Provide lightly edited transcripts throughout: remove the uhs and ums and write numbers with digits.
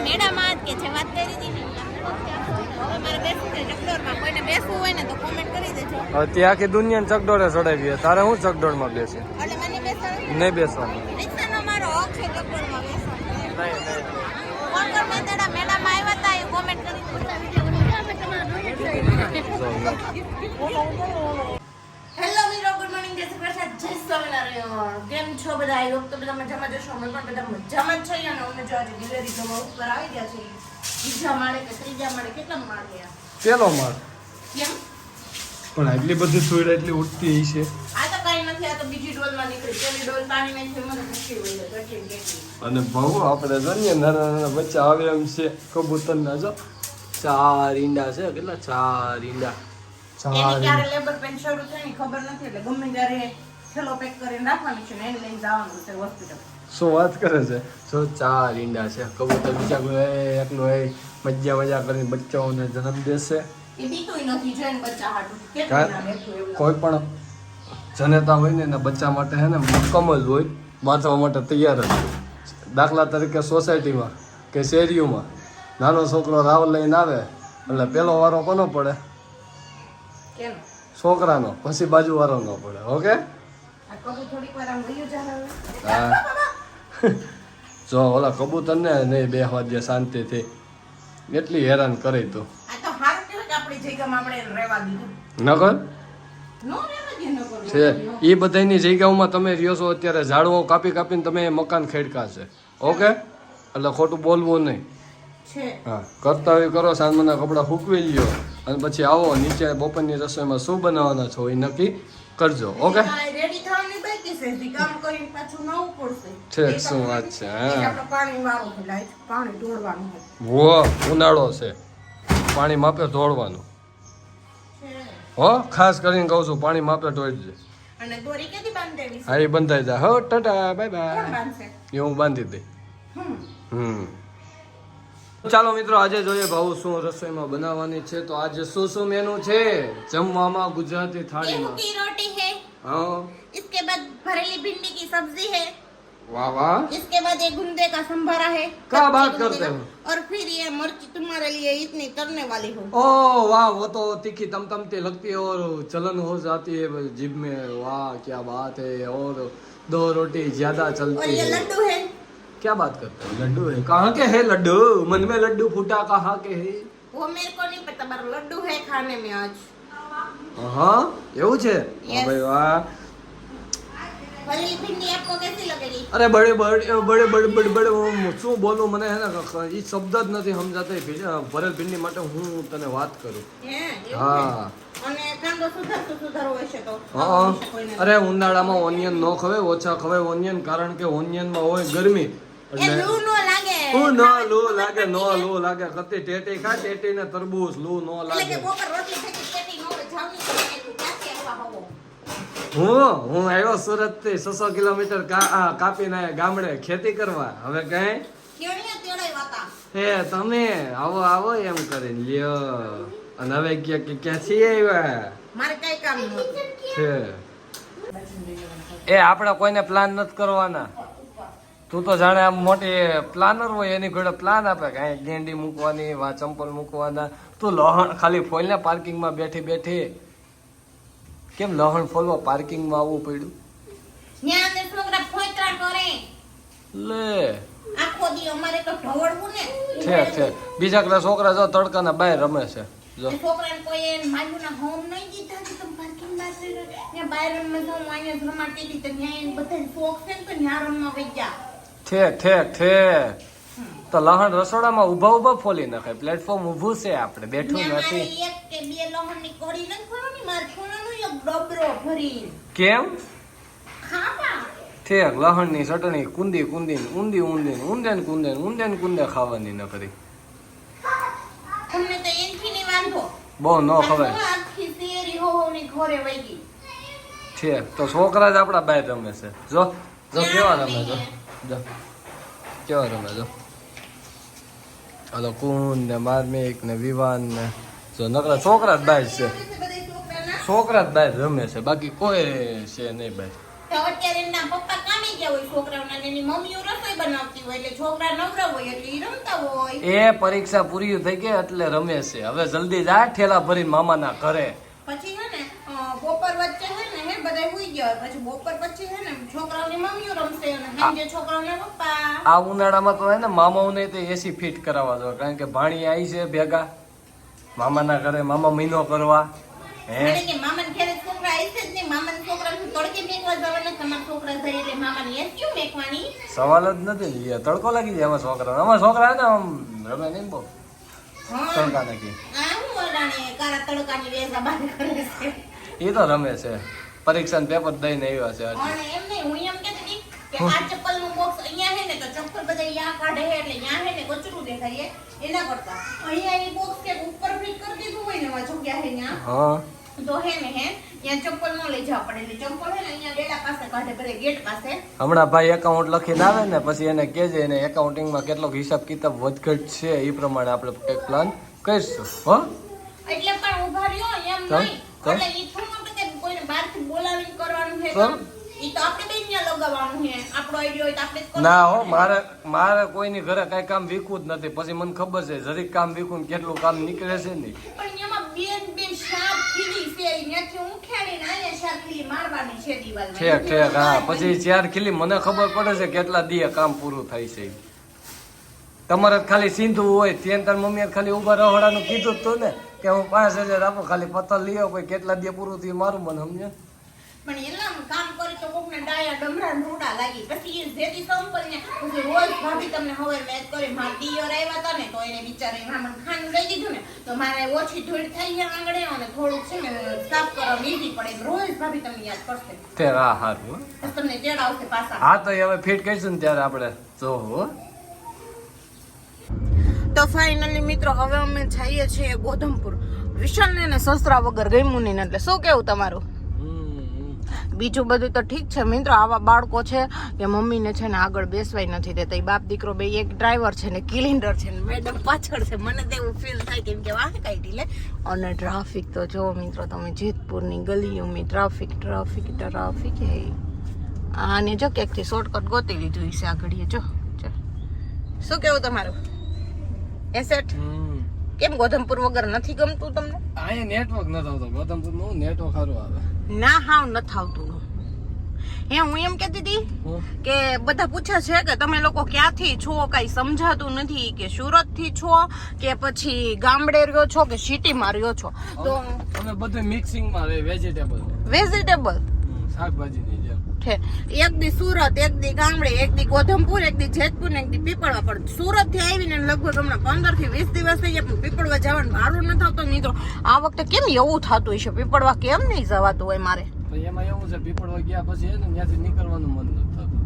મેળામાં કે જે વાત કરી હતી ને અમારે બેસવું છે ચકડોળમાં. કોઈને બેસવું હોય ને તો કોમેન્ટ કરી દેજો. હવે ત્યાં આખી દુનિયાને ચકડોળે ચડાવી તારે હું ચકડોળમાં બેસે એટલે મને બેસવાનું નહીં બેસવાનું રિક્ષાનો મારો હક છે ચકડોળમાં બેસવાનો. નહીં કોણ કોણ મેળામાં આવ્યા હતા એ કોમેન્ટ કરી હેલો મિત્રો, ગુડ મોર્નિંગ, જય શ્રી કૃષ્ણ, જય સ્વામિનારાયણ. કેમ છો બધા? આઈ હોપ તો બધા મજામાં જશો. અમે પણ બધા મજામાં જ છીએ અને અમને જો આજે ડિલિવરી કરવા ઉપર આવી ગયા છે. બીજા માળે કે ત્રીજા માળે કેટલા માળ ગયા? પેલો માળ. કેમ? પણ આટલી બધી સુવિધા એટલી ઉઠતી છે. આ તો કઈ નથી, આ તો બીજી ડોલમાં નીકળી. પેલી ડોલ પાણીમાં છે, મને ભૂખી હોય છે, કેટલી. અને બહુ આપણે જોઈએ નાના નાના બચ્ચા આવે એમ છે કબૂતરના. જો 4 ઈંડા છે. કેટલા? 4 ઈંડા. એની ક્યારે લેબર પેન શરૂ થાય ને ખબર નથી, એટલે ગમે ત્યારે થેલો પેક કરીને રાખવાનું છે ને એને લઈને જવાનું છે હોસ્પિટલ. શું વાત કરે છે? જો 4 ઈંડા છે. કબૂતર બીજા કોઈ એકલો મજા કરીને બચ્ચાઓને જન્મ દેશે. એ બીતુંય નથી જોઈને બચ્ચા હાટું કેટલું ના બેઠું એવું. કોઈ પણ જનેતા હોય ને એના બચ્ચા માટે હે ને મુકમ્મલ હોય, વાંચવા માટે તૈયાર જ. દાખલા તરીકે સોસાયટીમાં કે શેરીઓમાં નાનો છોકરો રાવ લઈને આવે એટલે પેલો વારો કોનો પડે? કેમ? છોકરાનો. પછી બાજુવાળો ન પડે. ઓકે? આ કબૂતર થોડીક વાર આમ ગયું જાવે. હા. જો ઓલા કબૂતરને નહીં બેહવા દે શાંતિથી, એટલી હેરાન કરી તું. આ તો હારું કહેવાય કે આપણી જગ્યામાં આપણે એને રહેવા દીધું. નકર નો રહેવા દે નકર. છે એ બધાની જગ્યાઓમાં તમે રહ્યો છો અત્યારે. ઝાડવો કાપીને તમે મકાન ખેડકા છે. ઓકે? એટલે ખોટું બોલવું નહીં. છે. હા, કર્તવ્ય કરો. સાંજના કપડાં સૂકવી લ્યો અને પછી આવો નીચે બપોરની રસોઈમાં શું બનાવવાના છો એ નક્કી કરજો. ઓકે? રેડી થવાની બાકી છે, હજી કામ કરીને પાછું નવું પડશે. ઠીક, શું વાત છે. હા, આપણે પાણી વાળું છે, લાઈટ પાણી ઢોળવાનું છે. વો ઉનાળો છે, પાણી માપે ઢોળવાનું. હો, ખાસ કરીને કહું છું પાણી માપે ઢોળજે. અને દોરી કેદી બાંધેવી છે? હા, એ બંધાઈ જાય. હો, ટાટા, બાય કોણ બાય. બાંધશે? એ હું બાંધી દઈ. હમ. ચાલો મિત્રો, આજે જોઈએ ભાવ શું રસોઈમાં બનાવવાની છે. તો આજે શું મેનુ છે જમવામાં ગુજરાતી गेहूं થાળીમાં? की रोटी है, હા, इसके बाद भरेली भिंडी की सब्जी है, વાહ વાહ, इसके बाद ये गुंदे का संभारा है, क्या कच्चे बात गुंदे करते का, हो? और फिर ये मिर्ची तुम्हारे लिए इतनी करने वाली हूँ. ओ वाह, वो तो तीखी तमतमती लगती है और जलन हो जाती है जीभ में. वाह, क्या बात है. और 2 रोटी ज्यादा और चलती ये है. लड्डू है, क्या बात करते हो? लड्डू है? कहाँ के है लड्डू? मन में लड्डू फूटा कहाँ के है? वो मेरे को नहीं पता, पर लड्डू है खाने में आज. હા, એવું છે? Yes. ભાઈ વાહ. भरेली भिंडी आपको कैसी लगेगी? અરે બડે હું શું બોલું, મને હે ને એ શબ્દ જ નથી સમજાતા. ભરેલ ભીંડી માટે હું તને વાત કરું. હે, એવું હા. છે. અને કાંદો સુધારવો હશે તો હા, કોઈને અરે ઉનાળામાં ઓનિયન ન ખવાય, ઓછા ખવાય ઓનિયન, કારણ કે ઓનિયનમાં હોય ગરમી. એ એટલે લૂ નો લાગે. હું ન લૂ લાગે, નો લૂ લાગે. કતી ટેટી ખા, ટેટી ને તરબૂચ, લૂ નો એટલે કે લાગે. બપોર રોટલી થઈ કેટી નો જાવની તો એટલું ક્યાંથી આવવા હોવો. હું આવ્યો સુરત થી 600 કિલોમીટર કાપીને આયા ગામડે ખેતી કરવા. હવે કઈ કેણીયા તેડાઈ વાતા. હે તમે આવો આવો એમ કરીને લ્યો. અને હવે ક્યાંથી આવ્યા મારે કઈ કામ નહોતું. છે? એ આપણે કોઈને પ્લાન નથી કરવાના. તું તો જાણે આમ મોટી પ્લાનર હોય, એની ઘોડે પ્લાન આપે કે અહીં ગેંડી મૂકવાની, વા ચંપલ મૂકવાના. તું લહણ ખાલી ફોલને પાર્કિંગમાં બેઠી કેમ લહણ ફોલવા પાર્કિંગમાં આવવું પડ્યું? ન્યા અંદર છોકરા ફોઈતરા કરે. લે આખો દી અમારે તો ઢવળવું ને. છે બીજા કલા છોકરા જો તડકાના બહાર રમે છે. જો એ છોકરાને કોઈ એને માયુના હોમ નહીં દીધા કે તમે પાર્કિંગ માં ત્યાં બહાર રમવા જાઉં, અહીંયા જ રમાડતી હતી તો ત્યાં એને બધા શોખ છે ને તો ત્યાં રમવા વઈ ગયા. તો લહણ રસોડામાં ઊભા ફોલી નાખાય. પ્લેટફોર્મ ઊભું છે, આપણે બેઠું ત્યાં મારે નથી. 1 કે 2 લહણની કોળી નથી ભરવાની, મારે સોનાનું એક ડબરો ભરી કેમ? ખાવા. લહણની ચટણી કુંદી ઊંધે ખાવાની ન કરી. તમને તો એનથી ની વાંધો. બહુ ન ખવાય આખી શેરી હોની ઘરે વઈ ગઈ. છે. તો છોકરા જ આપણા બહાર રમે છે. જો કેવા રમે. જો કેવા રમે. જો હાલો કુંડ ને માર્મિક ને વિવાન ને જો નકરા છોકરા જ બહાર છે. છોકરા જ બહાર રમે છે, બાકી કોઈ છે નહીં બહાર. તો અત્યારે એના પપ્પા કામે ગયા હોય છોકરાઓના, એની મમ્મીઓ રસોઈ બનાવતી હોય એટલે છોકરા નવરા હોય એટલે ઈ રમતા હોય. એ પરીક્ષા પૂરી થઈ ગઈ એટલે રમે છે. હવે જલ્દી જા ઠેલા ભરીને મામાના ઘરે. પછી હે ને બપોર વચ્ચે હે ને હે બધા હુઈ ગયા હોય. પછી બપોર પછી હે ને છોકરાઓની મમ્મીઓ રમશે અને સાંજે છોકરાઓના પપ્પા. આ ઉનાળામાં તો હે ને મામાઓને તે એસી ફિટ કરાવવા જોઈએ, કારણ કે ભાણી આવી છે ભેગા મામાના ઘરે મામા મહિનો કરવા. હે એટલે કે મામાને ઘરે છોકરા આવશે જ નહીં. મામાના છોકરાને તડકે મેકવા જવાના. તમારા છોકરા જાય એટલે મામાને એ ક્યું મેકવાની? સવાલ જ નથી ને. એ તડકો લાગી જાય અમારા છોકરા હે ને આમ રમે નહીં બહુ હા તડકા નાખી. આ હું ઓલાને કાળા તડકાની વેઝા બહાર કરે છે. એ તો રમે છે. પરીક્ષા પેપર દઈને આવ્યા છે હજી. અને એમ નહીં, હું એમ કહેતી હતી કે આ ચપ્પલનું બોક્સ અહીંયા હે ને તો ચપ્પલ બધા અહીંયા કાઢે હે એટલે અહીંયા હે ને કચરું દેખાય એના કરતા અહીંયા એ બોક્સ કે ઉપર ફિટ કરી દીધું હોય ને એમાં જગ્યા હે ત્યાં હા તો હે ને હે ત્યાં ચપ્પલ ન લઈ જવા પડે. એટલે ચપ્પલ હે ને અહીંયા ડેડા પાસે કાઢે, બધે ગેટ પાસે. હમણાં ભાઈ એકાઉન્ટ લખીને આવે ને પછી એને કહેજે એને એકાઉન્ટિંગમાં કેટલો હિસાબ કિતાબ વધઘટ છે એ પ્રમાણે આપણે કંઈક પ્લાન કરીશું. હો એટલે પણ ઉભા રહ્યો એમ તો? નહીં. તો? એટલે ઈ થોડું આપણે કંઈક કોઈને બહારથી બોલાવીને કરવાનું છે. તો? ઈ તો આપણે બેન ત્યાં લગાવવાનું છે. આપણો આઈડિયા હોય તો આપણે જ કરવાનું ના હો, છે. મારે કોઈની ઘરે કઈ કામ વીકવું જ નથી. પછી મને ખબર છે જરીક કામ વીકું ને કેટલું કામ નીકળે છે ને. પણ એમાં બે શાક ખીલી છે અહીંયાથી હું ખેડીને અહીંયા શાક ખીલી મારવાની છે દિવાલમાં. ઠેક ઠેક હા. પછી 4 ખીલી મને ખબર પડે છે કેટલા દીએ કામ પૂરું થાય છે. તમારે જ ખાલી સીંધું હોય ત્યાં તાર મમ્મીએ ખાલી ઉભા રહોડાનું કીધું જ તું ને કે હું 5000 આપો ખાલી પત્તર લઈ આવો, પછી કેટલા દી પૂરું થયું મારું મને સમજે. પણ એલા કામ કરી તો કોકને ડાયા ડમરા રૂડા લાગી. પછી એ જેથી સંપલને પછી રોજ ભાભી તમને હવે મેચ કરી માર દિયર આવ્યા હતા ને તો એને બિચારે મામા ખાનું લઈ દીધું ને તો મારે ઓછી ધૂળ થઈ ગયા આંગળે અને થોડુંક છે ને સાફ કરવા ઈઝી પડે. રોજ ભાભી તમને યાદ કરશે તે હા હારું. તો તમને તેડાવશે પાછા. હા તો હવે ફિટ કરીશું ને ત્યારે આપણે જોવું. તો ફાઇનલી મિત્રો હવે અમે જઈએ છીએ ગોધમપુર. વિશાલને ને સસરા વગર ગમ્યું નહીં. એટલે શું કેવું તમારું? બીજું બધું તો ઠીક છે મિત્રો. આવા બાળકો છે કે મમ્મીને છે ને આગળ બેસવાય નથી દેતા. બાપ દીકરો બે એક ડ્રાઈવર છે ને કિલિન્ડર છે ને મેડમ પાછળ છે. મને તો એવું ફીલ થાય કેમ કે વાહ કાઢી લે. અને ટ્રાફિક તો જો મિત્રો તમે જેતપુરની ગલીઓમાં ટ્રાફિક હે. આને જો ક્યાંકથી શોર્ટકટ ગોતી લીધું છે આ ઘડીએ. જો શું કેવું તમારું? એસેટ કેમ ગોધમપુર વગર નથી ગમતું તમને? અહીંયા નેટવર્ક નથી આવતો. ગોધમપુરમાં નેટવર્ક સારું આવે. ના હાવ નથી આવતું. હે હું એમ કહેતી હતી કે બધા પૂછે છે કે તમે લોકો ક્યાંથી છો, કઈ સમજાતું નથી કે સુરત થી છો કે પછી ગામડે રહ્યો છો કે સિટીમાં રહ્યો છો. તો અમે બધું મિક્સિંગમાં રહે. વેજીટેબલ શાકભાજીની જેમ છે. એક દી સુરત, એક દી ગામડે, એક દી ગોધમપુર, એક દી જેતપુર ને એક દી પીપળવા. પણ સુરત થી આવીને લગભગ હમણાં 15 થી 20 દિવસ થઈ ગયા પણ પીપળવા જવાનું ભાડું નથી આવતું મિત્રો. આ વખતે કેમ એવું થતું હશે? પીપળવા કેમ નહીં જવાતું હોય મારે? એમાં એવું છે પીપળવા ગયા પછી એને ત્યાંથી નીકળવાનું મન નથી થતું.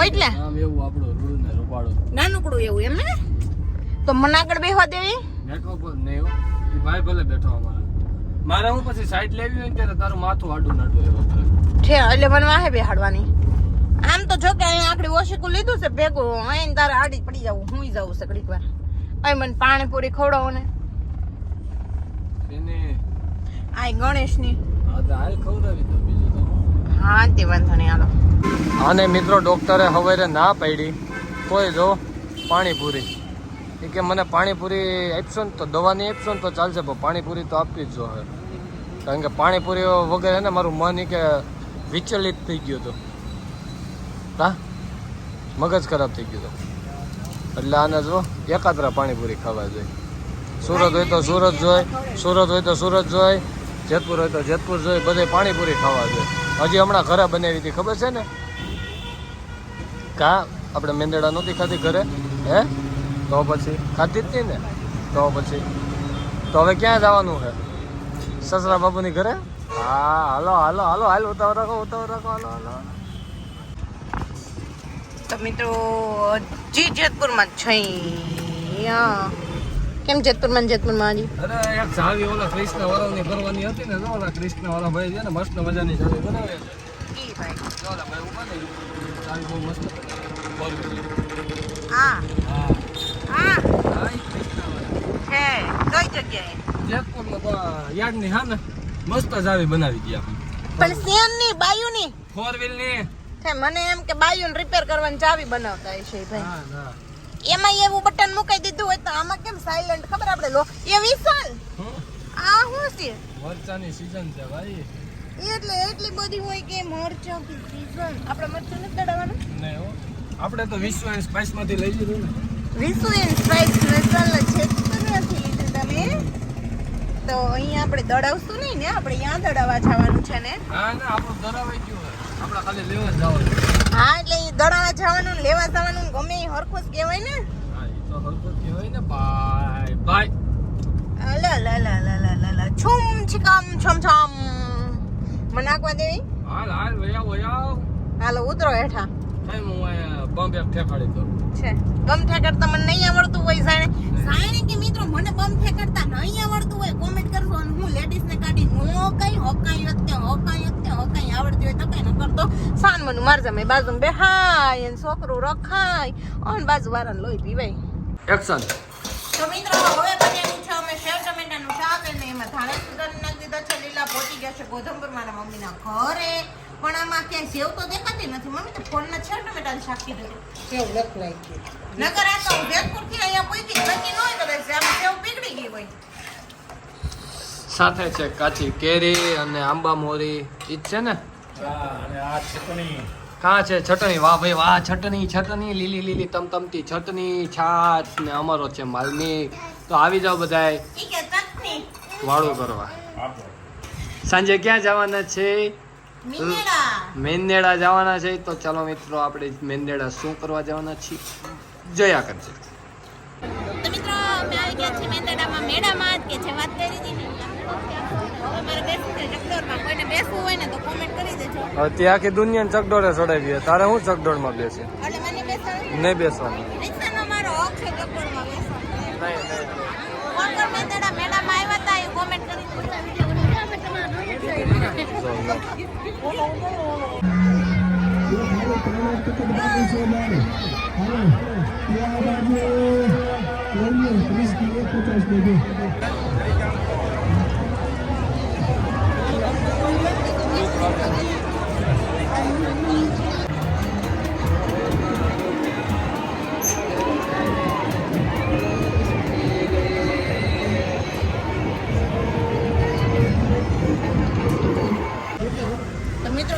એટલે આમ એવું આપણો રૂલ ને રૂપાડો નાનકડું એવું એમ ને. તો મને આગળ બેહવા દેવી? નેટવર્ક પર નહીં હો. એ ભાઈ ભલે બેઠો અમારે. મારે હું પછી સાઈડ લેવી હોય ને ત્યારે તારું માથું આડું નાડું એવો કરે છે. એટલે મને વાહે બેહાડવાની. આમ તો જો કે અહીંયા આકડી ઓશીકું લીધું છે ભેગું. અહીં તારે આડી પડી જવું. હું જવું છે ઘડીક વાર. અહીં મને પાણીપુરી ખવડાવો ને. એને આ ગણેશની હાલ ખવડાવી દો બીજું તો. હા તે વાંધો નહીં હાલો. આને મિત્રો ડોક્ટરે હવારે ના પાડી કોઈ જો પાણીપુરી. એ કે મને પાણીપુરી આપશો ને તો દવાની આપશો ને તો ચાલશે, પણ પાણીપુરી તો આપવી જ જોઈએ. કારણ કે પાણીપુરી વગર હે ને મારું મન કે વિચલિત થઈ ગયું હતું. હા મગજ ખરાબ થઈ ગયું હતું. એટલે આને જો એકાત્રા પાણીપુરી ખાવા જોઈએ. સુરત હોય તો સુરત જોઈ, સુરત હોય તો સુરત જોઈ, જેતપુર હોય તો જેતપુર જોઈ, બધે પાણીપુરી ખાવા જોઈએ. હજી હમણાં ઘરે બનાવી હતી ખબર છે ને? કા આપણે મેંદડા નહોતી ખાધી ઘરે? હે તો પછી ખાધી જ નહીં ને. તો પછી તો હવે ક્યાં જવાનું છે? સસરા બાબુની ઘરે. હા હાલો હાલો હાલો હાલ ઉતાવળ રાખો હાલો. તો મિત્રો હજી જેતપુરમાં જ છે. કેમ જેતપુરમાં હજી? અરે એક ચાવી ઓલા કૃષ્ણ વાળાની કરવાની હતી ને, તો ઓલા કૃષ્ણ વાળા ભાઈ છે ને મસ્ત મજાની ચાવી બનાવે છે. ઈ ભાઈ ઓલા ભાઈ ઉભા ને ચાવી બહુ મસ્ત બનાવે. આ હા આ હા ઈ કૃષ્ણ વાળા છે કઈ જગ્યાએ? જેતપુરમાં યાર્ડ ની હા ને મસ્ત ચાવી બનાવી દી આપણે. પણ સેન ની બાયુ ની 4 વ્હીલ ની હે મને એમ કે બાયુન રિપેર કરવાની ચાવી બનાવતા હશે ભાઈ ના ના એમાં એવું બટન મુકાઈ દીધું હોય તો આમાં કેમ સાયલેન્ટ ખબર આપણે લો એ વિશાલ આ શું છે મરચાની સીઝન છે ભાઈ એટલે એટલી બધી હોય કે મરચાં की સીઝન આપણે મરચાં નથી દડાવવાનું નહીં હો આપણે તો વિશ્વ સ્પાઈસ માંથી લઈ લીધું ને વિસુ એન્ડ સ્પાઈસ મસાલા છે નથી લીધું તમે તો અહીંયા આપણે દડાવશું નહીં ને આપણે અહીંયા દડાવવા જવાનું છે ને ના ના આપણું દરાવાઈ ગયું આપણે ખાલી લેવા જ જવાનું હા એટલે ઈ દડાવવા જવાનું લેવા જવાનું ગમે એ હરખું જ કહેવાય ને હા એ તો હરકત કહેવાય ને બાય બાય લા લા લા લા લા લા લા છુમ છિકમ છમ છમ મને નાખવા દેવી હાલ હાલ વયા હાલો ઉતરો હેઠા કઈ હું અહીંયા બમ એક ઠેકાડી દઉં છે બમ ઠેકડતા મને નહીં આવડતું હોય સાણે કે મિત્રો મને બમ ઠેકડતા નહીં આવડતું હોય કોમેન્ટ કરજો અને હું લેડીઝ ને કાઢી નો કઈ હોકાઈ આવડતી હોય તો કઈ ન કરતો સાન મનું માર જમે બાજુ બે હાય એન છોકરું રખાય ઓન બાજુ વાળાને લોહી પીવાય એક્શન તો મિત્રો હવે બન્યાનું છે અમે સેવ ટમેટાનું શાક અને એમાં ધાણા સુધારી નાખી દીધા છે લીલા પહોંચી ગયા છે ગોધમપુર મારા મમ્મીના ઘરે પણ આમાં ક્યાંય સેવ તો દેખાતી નથી મમ્મી તો ફોનમાં સેવ ટમેટાનું શાક કીધું નકર આ તો વેદપુરથી અહીંયા પહોંચી બાકી ન હોય કદાચ આમ સેવ પીગળી ગઈ હોય સાથે છે કાચી કેરી અને આંબા મોરી ઈ જ છે ને અને આ ચટણી કાં છે ચટણી વાહ ભાઈ વાહ ચટણી લીલી લીલી તમતમતી ચટણી છાશ ને અમારો છે માલની તો આવી જાવ બધાય ઈ કે ચટણી વાળું કરવા આપો સાંજે ક્યાં જવાના છે મીંડેડા મેંદેડા જવાના છે તો ચાલો મિત્રો આપણે મેંદેડા શું કરવા જવાના છીએ જયા કરજે તો મિત્રો અમે આવી ગયા છીએ મેંદડામાં મેળામાં કે જે વાત કરી હતી ને અમારે બેસવું છે ચકડોળમાં કોઈને બેસવું હોય ને તો કોમેન્ટ કરી દેજો હવે ત્યાં આખી દુનિયાને ચકડોળે ચડાવી તારે હું ચકડોળમાં બેસે એટલે મને બેસાડો નહીં બેસવાનું રિક્ષાનો મારો હક છે ચકડોળમાં બેસવાનો નહીં કોણ કોણ મેંદડા મેળામાં આવ્યા હતા એ કોમેન્ટ કરી તો મિત્રો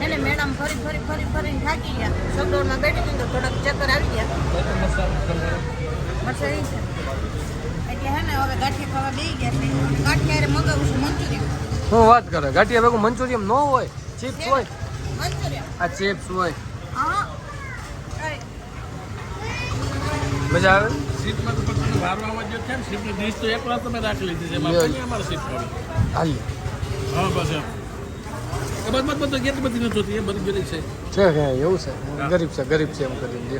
એને મેડમ ફરી થાકી ગયા સગડોળમાં બેઠી હતી તો થોડાક ચક્કર આવી ગયા મરચાં છે એટલે હે ને હવે ગાંઠિયા ખાવા બેસી ગયા છે ગાંઠિયા મગાવું છું મંચુરિયન શું વાત કરે ગાંઠિયા ભેગું મંચુરિયમ ન હોય ચિપ્સ હોય મંચુરિયન આ ચિપ્સ હોય હા મજા આવે સીટમાં તો પછી વારવામાં જે છે ને સીટની ડીશ તો એક વાર તમે રાખી લીધી છે એમાં પછી અમારે સીટ પડી હાલી હા બસ એમ એ બસ બધી નથી હોતી એ બધી બધી છે છે કે એવું છે ગરીબ છે એમ કરીને દે